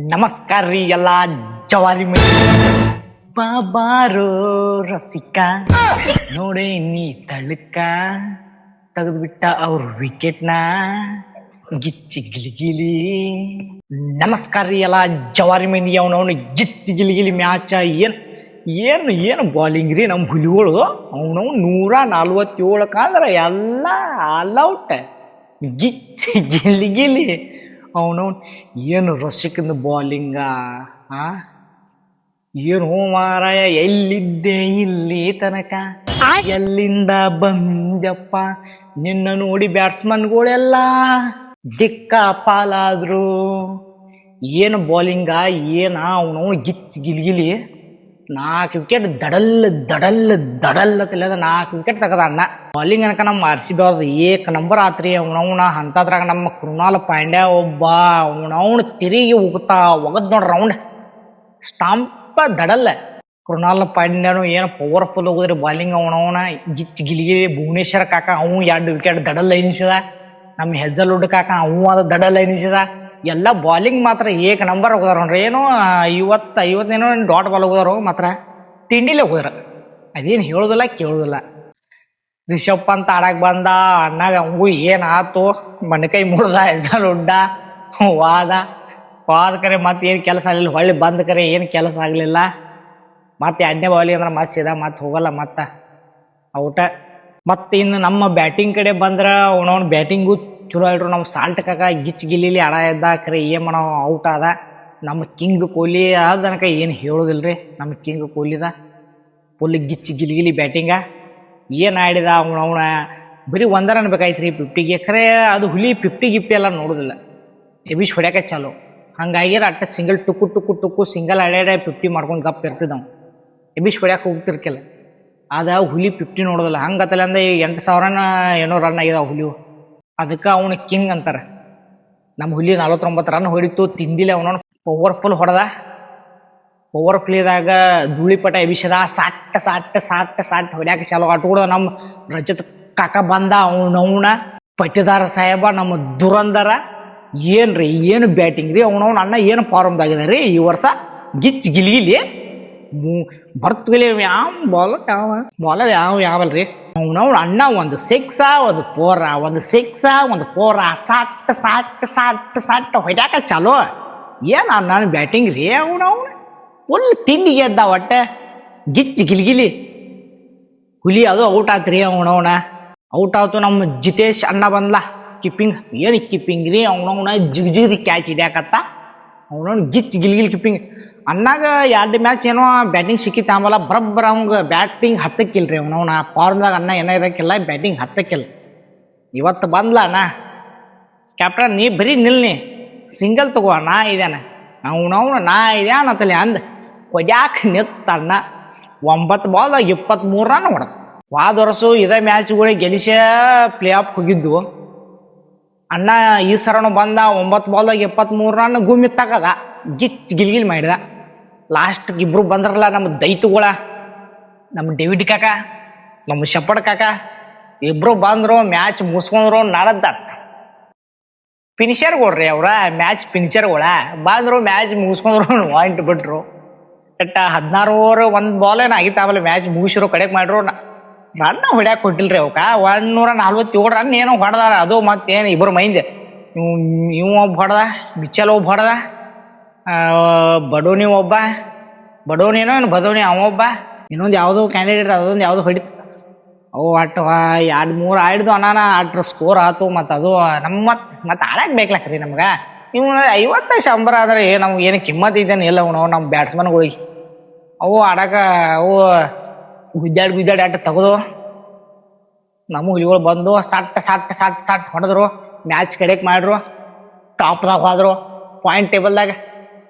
ನಮಸ್ಕಾರ ರೀ ಎಲ್ಲ ಜವಾರಿ ಮಂದಿ ಬಾಬಾರೋ ರಸಿಕ ನೋಡೇ ನೀ ತಳಕ ತೆಗೆದ್ಬಿಟ್ಟ ಅವ್ರ ವಿಕೆಟ್ನ ಗಿಚ್ಚಿ ಗಿಲಿಗಿಲಿ. ನಮಸ್ಕಾರ ರೀ ಎಲ್ಲ ಜವಾರಿ ಮಂದಿ ಅವನವನು ಗಿಚ್ಚಿ ಗಿಲಿಗಿಲಿ ಮ್ಯಾಚ ಏನು ಏನು ಬಾಲಿಂಗ್ ರೀ ನಮ್ಮ ಹುಲಿಗಳು. ಅವನವ್ 147 ಕಾದ್ರೆ ಎಲ್ಲ ಆಲ್ ಔಟ್ ಗಿಚ್ಚಿ ಗಿಲಿಗಿಲಿ. ಅವನವನು ಏನು ರಸಿಕಂದು ಬಾಲಿಂಗ ಏನು ಮಾರಾಯ, ಎಲ್ಲಿದ್ದೆ ಇಲ್ಲಿ ತನಕ ಎಲ್ಲಿಂದ ಬಂದಪ್ಪ ನಿನ್ನ ನೋಡಿ ಬ್ಯಾಟ್ಸ್ಮನ್ಗಳೆಲ್ಲ ದಿಕ್ಕ ಪಾಲಾದ್ರು. ಏನು ಬಾಲಿಂಗ ಏನ ಅವನವನು ಗಿಚ್ಚಿ ಗಿಲಿಗಿಲಿ. 4 ವಿಕೆಟ್ ದಡಲ್ ತಿಳಿಯದ 4 ವಿಕೆಟ್ ತಗದ ಅಣ್ಣ. ಬಾಲಿಂಗ್ ಅನ್ಕ ನಮ್ಮ RCB ಅವ್ರದ್ದು ಏಕ್ ನಂಬರ್ ಆತ್ರಿ. ಅವನವನ ಅಂತದ್ರಾಗ ನಮ್ಮ ಕೃಣಾಲ್ ಪಾಂಡ್ಯ ಒಬ್ಬ ಅವನವನು ತಿರುಗಿ ಒಗದ್ ನೋಡ್ರಿ ರೌಂಡ್ ಸ್ಟಾಂಪ್ ದಡಲ್ಲ. ಕೃಣಾಲ್ ಪಾಂಡ್ಯನು ಏನು ಪವರ್ಫುಲ್ ಹೋಗುದ್ರಿ ಬಾಲಿಂಗ್. ಅವನವನ ಗಿಚ್ಚಿ ಗಿಲಿಗಿ. ಭುವನೇಶ್ವರ್ ಕಾಕ ಅವು 2 ವಿಕೆಟ್ ದಡಲ್ ಎನಿಸಿದ. ನಮ್ಮ ಹೆಜ್ಜಲುಡ್ ಕಾಕ ಅವು ಅದು ದಡಲ್ ಎನಿಸಿದ. ಎಲ್ಲ ಬಾಲಿಂಗ್ ಮಾತ್ರ ಏಕ್ ನಂಬರ್ ಹೋಗ್ದಾರ ನೋಡ್ರಿ. ಏನೋ 50 ಡಾಟ್ ಬಾಲ್ ಹೋಗೋದಾರು, ಮಾತ್ರ ತಿಂಡಿಲೇ ಹೋಗ್ಯಾರ. ಅದೇನು ಹೇಳೋದಿಲ್ಲ ಕೇಳೋದಿಲ್ಲ. ರಿಷಬ್ ಪಂತ್ ಆಡಕ್ ಬಂದ ಅಣ್ಣಾಗ ಅವಂಗೂ ಏನಾತು, ಮಣ್ಕೈ ಮುಡ್ದ, ಹೆಜ್ಜಲುಡ್ಡ ವಾದ ಕರೆ ಮತ್ತೆ ಏನು ಕೆಲಸ ಆಗಲಿಲ್ಲ. ಹೊಳ್ಳಿ ಬಂದ ಕರೆ ಏನು ಕೆಲಸ ಆಗಲಿಲ್ಲ. ಮತ್ತೆ 2ನೇ ಬಾಲಿಂಗ್ ಅಂದ್ರೆ ಮತ್ತೆ ಸೀದಾ ಮತ್ತೆ ಹೋಗಲ್ಲ ಮತ್ತೆ ಔಟ. ಮತ್ತೆ ಇನ್ನು ನಮ್ಮ ಬ್ಯಾಟಿಂಗ್ ಕಡೆ ಬಂದ್ರೆ ಅವನವನು ಬ್ಯಾಟಿಂಗು ಚಲೋ ಆಡ್ರು. ನಮ್ಮ ಸಾಲ್ಟ್ ಕಾಕ ಗಿಚ್ಚಿ ಗಿಲಿಲಿ ಆಡ ಇದ್ದ ಕರೆ ಏನು ಮಾಡೋ ಔಟ್ ಆದ. ನಮ್ಮ ಕಿಂಗ್ ಕೊಹ್ಲಿ ಅದನಕ ಏನು ಹೇಳೋದಿಲ್ರಿ. ನಮ್ಮ ಕಿಂಗ್ ಕೊಹ್ಲಿದ ಫುಲ್ ಗಿಚ್ಚಿ ಗಿಲಿಗಿಲಿ ಬ್ಯಾಟಿಂಗ ಏನು ಆಡಿದ. ಅವನ ಬರೀ 1 ರನ್ ಬೇಕಾಯ್ತು ರೀ 50ಗೆ. ಖರೆ ಅದು ಹುಲಿ 50 ಗಿಪ್ಪಿ ಎಲ್ಲ ನೋಡೋದಿಲ್ಲ. ಎಬಿಶ್ ಹೊಡ್ಯಾಕೆ ಚಾಲು ಹಂಗಾಗಿರ ಅಟ್ಟ ಸಿಂಗಲ್ ಟುಕ್ಕು ಸಿಂಗಲ್ ಆಡ್ಯಾಡ 50 ಮಾಡ್ಕೊಂಡು ಗಪ್ ಇರ್ತಿದ್ದ ನಾವು. ಎಬಿಶ್ ಹೊಡ್ಯಾಕೆ ಹೋಗ್ತಿರ್ಕಿಲ್ಲ. ಅದ ಹುಲಿ 50 ನೋಡೋದಿಲ್ಲ. ಹಂಗತ್ತಲ್ಲ ಅಂದ್ರೆ 8,000 ಏನೋ ರನ್ ಆಗಿದಾವ ಹುಲಿವು. ಅದಕ್ಕೆ ಅವನು ಕಿಂಗ್ ಅಂತಾರೆ. ನಮ್ಮ ಹುಲಿ 49 ರನ್ ಹೊಡಿತು, ತಿಂದಿಲ್ಲ. ಅವನವನು ಪವರ್ಫುಲ್ ಹೊಡೆದ. ಪವರ್ ಪ್ಲೇದಾಗ ಧೂಳಿಪಟ ಎಬಿಸದ. ಸಾಟ್ ಹೊಡ್ಯಾಕ ಚಾಲು ಆಟಗಳು. ನಮ್ಮ ರಜತ್ ಕಾಕ ಬಂದ, ಅವನವನ ಪಟ್ಟಿದಾರ ಸಾಹೇಬ ನಮ್ಮ ದುರಂದರ. ಏನ್ರಿ ಏನು ಬ್ಯಾಟಿಂಗ್ ರೀ. ಅವನವನ ಅಣ್ಣ ಏನು ಫಾರ್ಮ್ದಾಗಿದೆ ರೀ ಈ ವರ್ಷ. ಗಿಚ್ಚಿ ಗಿಲಿಗಿಲಿ ಬರ್ತಗಲಿ ಯಾವ ಬಾಲರ್ ಯಾವಲ್ರಿ. ಅವನವ್ನ ಅಣ್ಣ ಒಂದು 6 ಒಂದು 4 ಸಾಟ್ ಹೊಡ್ಯಾಕ ಚಾಲೋ. ಏನು ನಾನು ಬ್ಯಾಟಿಂಗ್ ರೀ. ಅವನವ್ನ ಫುಲ್ ತಿಂಡಿಗೆ ಎದ್ದ ಒಟ್ಟೆ ಗಿಚ್ಚಿ ಗಿಲಿಗಿಲಿ. ಹುಲಿ ಅದು ಔಟ್ ಆತ್ರಿ. ಅವನವನ ಔಟ್ ಆಯ್ತು. ನಮ್ಮ ಜಿತೇಶ್ ಅಣ್ಣ ಬಂದ್ಲ ಕಿಪ್ಪಿಂಗ್. ಏನು ಕಿಪ್ಪಿಂಗ್ ರೀ. ಅವನವನ ಜಿಗ್ದಿ ಕ್ಯಾಚ್ ಹಿಡ್ಯಾಕತ್ತ. ಅವನವ್ನ ಗಿಚ್ಚಿ ಗಿಲಿಗಿಲಿ ಕಿಪ್ಪಿಂಗ್. ಅಣ್ಣಾಗ 2 ಮ್ಯಾಚ್ ಏನೋ ಬ್ಯಾಟಿಂಗ್ ಸಿಕ್ಕಿತ್ತು. ಆಮೇಲೆ ಬರಬ್ಬರ ಅವಂಗ ಬ್ಯಾಟಿಂಗ್ ಹತ್ತಕ್ಕಿಲ್ರಿ. ಅವನವನ ಫಾರ್ಮ್ದಾಗ ಅಣ್ಣ ಏನೋ ಇರೋಕ್ಕಿಲ್ಲ, ಬ್ಯಾಟಿಂಗ್ ಹತ್ತಕ್ಕಿಲ್ಲ. ಇವತ್ತು ಬಂದ್ಲ ಅಣ್ಣ ಕ್ಯಾಪ್ಟನ್, ನೀ ಬರೀ ನಿಲ್ನಿ, ಸಿಂಗಲ್ ತಗೋ ನಾ ಇದೇನ. ಅವನವನು ನಾ ಇದೆ ಅನ್ನತ್ತಲ್ಲಿ ಅಂದ್ ಹೊಡ್ಯಾಕ ನಿತ್ತಣ್ಣ. 9 ಬಾಲ್ದಾಗ 23 ರನ್ ಹೊಡೆದ. ವಾದ ವರ್ಷ ಇದೇ ಮ್ಯಾಚ್ಗಳು ಗೆಲ್ಲಿಸ ಪ್ಲೇ ಆಫ್ ಹೋಗಿದ್ವು. ಅಣ್ಣ ಈ ಸರನು ಬಂದ 9 ಬಾಲ್ದಾಗ 73 ರನ್ ಗುಮ್ಮಿತ್ತಾಗದ ಗಿಚ್ಚಿ ಗಿಲಿಗಿಲಿ ಮಾಡಿದ. ಲಾಸ್ಟ್ ಇಬ್ರು ಬಂದ್ರಲ್ಲ ನಮ್ಮ ದೈತುಗಳ, ನಮ್ಮ ಡೇವಿಡ್ ಕಾಕ, ನಮ್ಮ ಶಪಡ್ ಕಾಕ, ಇಬ್ರು ಬಂದ್ರು ಮ್ಯಾಚ್ ಮುಗಿಸ್ಕೊಂಡ್ರು. ನಾಳದ್ದಾತ್ ಫಿನಿಷರ್ಗಳ್ರಿ ಅವ್ರ ಮ್ಯಾಚ್ ಫಿನಿಷರ್ಗಳ ಬಂದ್ರು. ಮ್ಯಾಚ್ ಮುಗಿಸ್ಕೊಂಡ್ರು, ಪಾಯಿಂಟ್ ಬಿಟ್ರು. ಎಟ್ಟ 16 ಓವರ್ 1 ಬಾಲ್ ಏನಾಗಿತ್ತು. ಆಮೇಲೆ ಮ್ಯಾಚ್ ಮುಗಿಸಿರೋ ಕಡೆಗೆ ಮಾಡ್ರು. ರನ್ ಹೊಡ್ಯಾಕೆ ಕೊಟ್ಟಿಲ್ರಿ ಅವಕ್ಕ. 147 ರನ್ ಏನೋ ಹೊಡೆದಾರ. ಅದು ಮತ್ತೇನು ಇಬ್ಬರು ಮೈಂದೆ. ಇವ್ ಒಬ್ಬ ಹೊಡೆದ, ಮಿಚ್ಚಲ್ ಒಬ್ಬ ಹೊಡೆದ, ಬಡೋನಿ ಒಬ್ಬ, ಬಡೋನಿನೋ ಏನು ಬದೋನಿ ಅವೊಬ್ಬ, ಇನ್ನೊಂದು ಯಾವುದೋ ಕ್ಯಾಂಡಿಡೇಟ್ ಅದೊಂದು ಯಾವುದೋ ಹೊಡಿತು. ಅವು ಅಟ್ಟು 2-3 ಆಡಿದ್ವು ಅನಾನ ಅಟ್ರ ಸ್ಕೋರ್ ಆಯ್ತು. ಮತ್ತು ಅದು ನಮ್ಮ ಮತ್ತೆ ಆಡಕ್ಕೆ ಬೇಕಲಕ್ರಿ ನಮ್ಗೆ. ಇವ್ 50 ಶಂಬರ ಆದರೆ ನಮ್ಗೆ ಏನು ಕಿಮ್ಮತ್ ಇದ್ದೇನೆ ಇಲ್ಲ. ನಾವು ನಮ್ಮ ಬ್ಯಾಟ್ಸ್ಮನ್ಗಳಿಗೆ ಅವು ಆಡಕ್ಕೆ ಅವು ಗುದ್ದಾಡಿ ಆಟ ತೆಗೆದು ನಮ್ಮ ಹುಲಿಗಳು ಬಂದು ಸಾಟ್ ಹೊಡೆದ್ರು. ಮ್ಯಾಚ್ ಕಡೆಗೆ ಮಾಡ್ರು. ಟಾಪ್ದಾಗ ಹೋದ್ರು. ಪಾಯಿಂಟ್ ಟೇಬಲ್ದಾಗ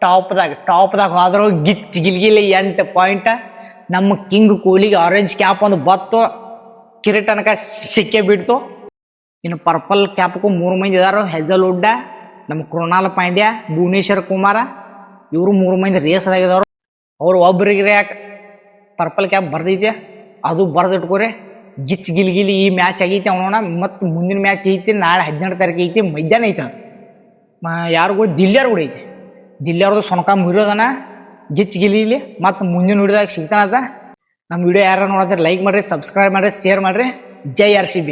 ಟಾಪ್ದಾಗ ಹೋದ್ರು. ಗಿಚ್ಚಿ ಗಿಲಿಗಿಲಿ 8 ಪಾಯಿಂಟ್. ನಮ್ಮ ಕಿಂಗ್ ಕೊಹ್ಲಿಗೆ ಆರೆಂಜ್ ಕ್ಯಾಪ್ ಒಂದು ಬತ್ತು. ಕಿರೀಟನಕ ಸಿಕ್ಕೇ ಬಿಡ್ತು. ಇನ್ನು ಪರ್ಪಲ್ ಕ್ಯಾಪ್ಗೂ 3 ಮಂದಿ ಇದಾರು. ಹೆಜ್ಜಲುಡ್ಡ, ನಮ್ಮ ಕೃಣಾಲ್ ಪಾಂಡ್ಯ, ಭುವನೇಶ್ವರ್ ಕುಮಾರ, ಇವರು 3 ಮಂದಿ ರೇಸ್ದಾಗಿದ್ದವರು. ಅವ್ರು ಒಬ್ರಿಗೆ ಯಾಕೆ ಪರ್ಪಲ್ ಕ್ಯಾಪ್ ಬರ್ದೈತೆ ಅದು ಬರ್ದಿಟ್ಕೋರಿ. ಗಿಚ್ಚಿ ಗಿಲಿಗಿಲಿ ಈ ಮ್ಯಾಚ್ ಆಗೈತಿ. ಅವನವನ ಮತ್ತು ಮುಂದಿನ ಮ್ಯಾಚ್ ಐತಿ ನಾಳೆ 18 ತಾರೀಕು ಐತಿ. ಮಧ್ಯಾಹ್ನ ಐತೆ. ಯಾರು ಕೂಡ ದಿಲ್ಯಾರು ಕೂಡ ಐತಿ. ದಿಲ್ಲಿ ಅವ್ರದ್ದು ಸೊನಕ ಮುರಿಯೋದನ ಗಿಚ್ ಗಿಲಿ ಮತ್ತು ಮುಂದಿನ ವಿಡಿಯೋದಾಗ ಸಿಗ್ತಾನದ. ನಮ್ಮ ವಿಡಿಯೋ ಯಾರು ನೋಡಿದ್ರೆ ಲೈಕ್ ಮಾಡಿರಿ, ಸಬ್ಸ್ಕ್ರೈಬ್ ಮಾಡಿರಿ, ಶೇರ್ ಮಾಡಿರಿ. ಜೈ RCB.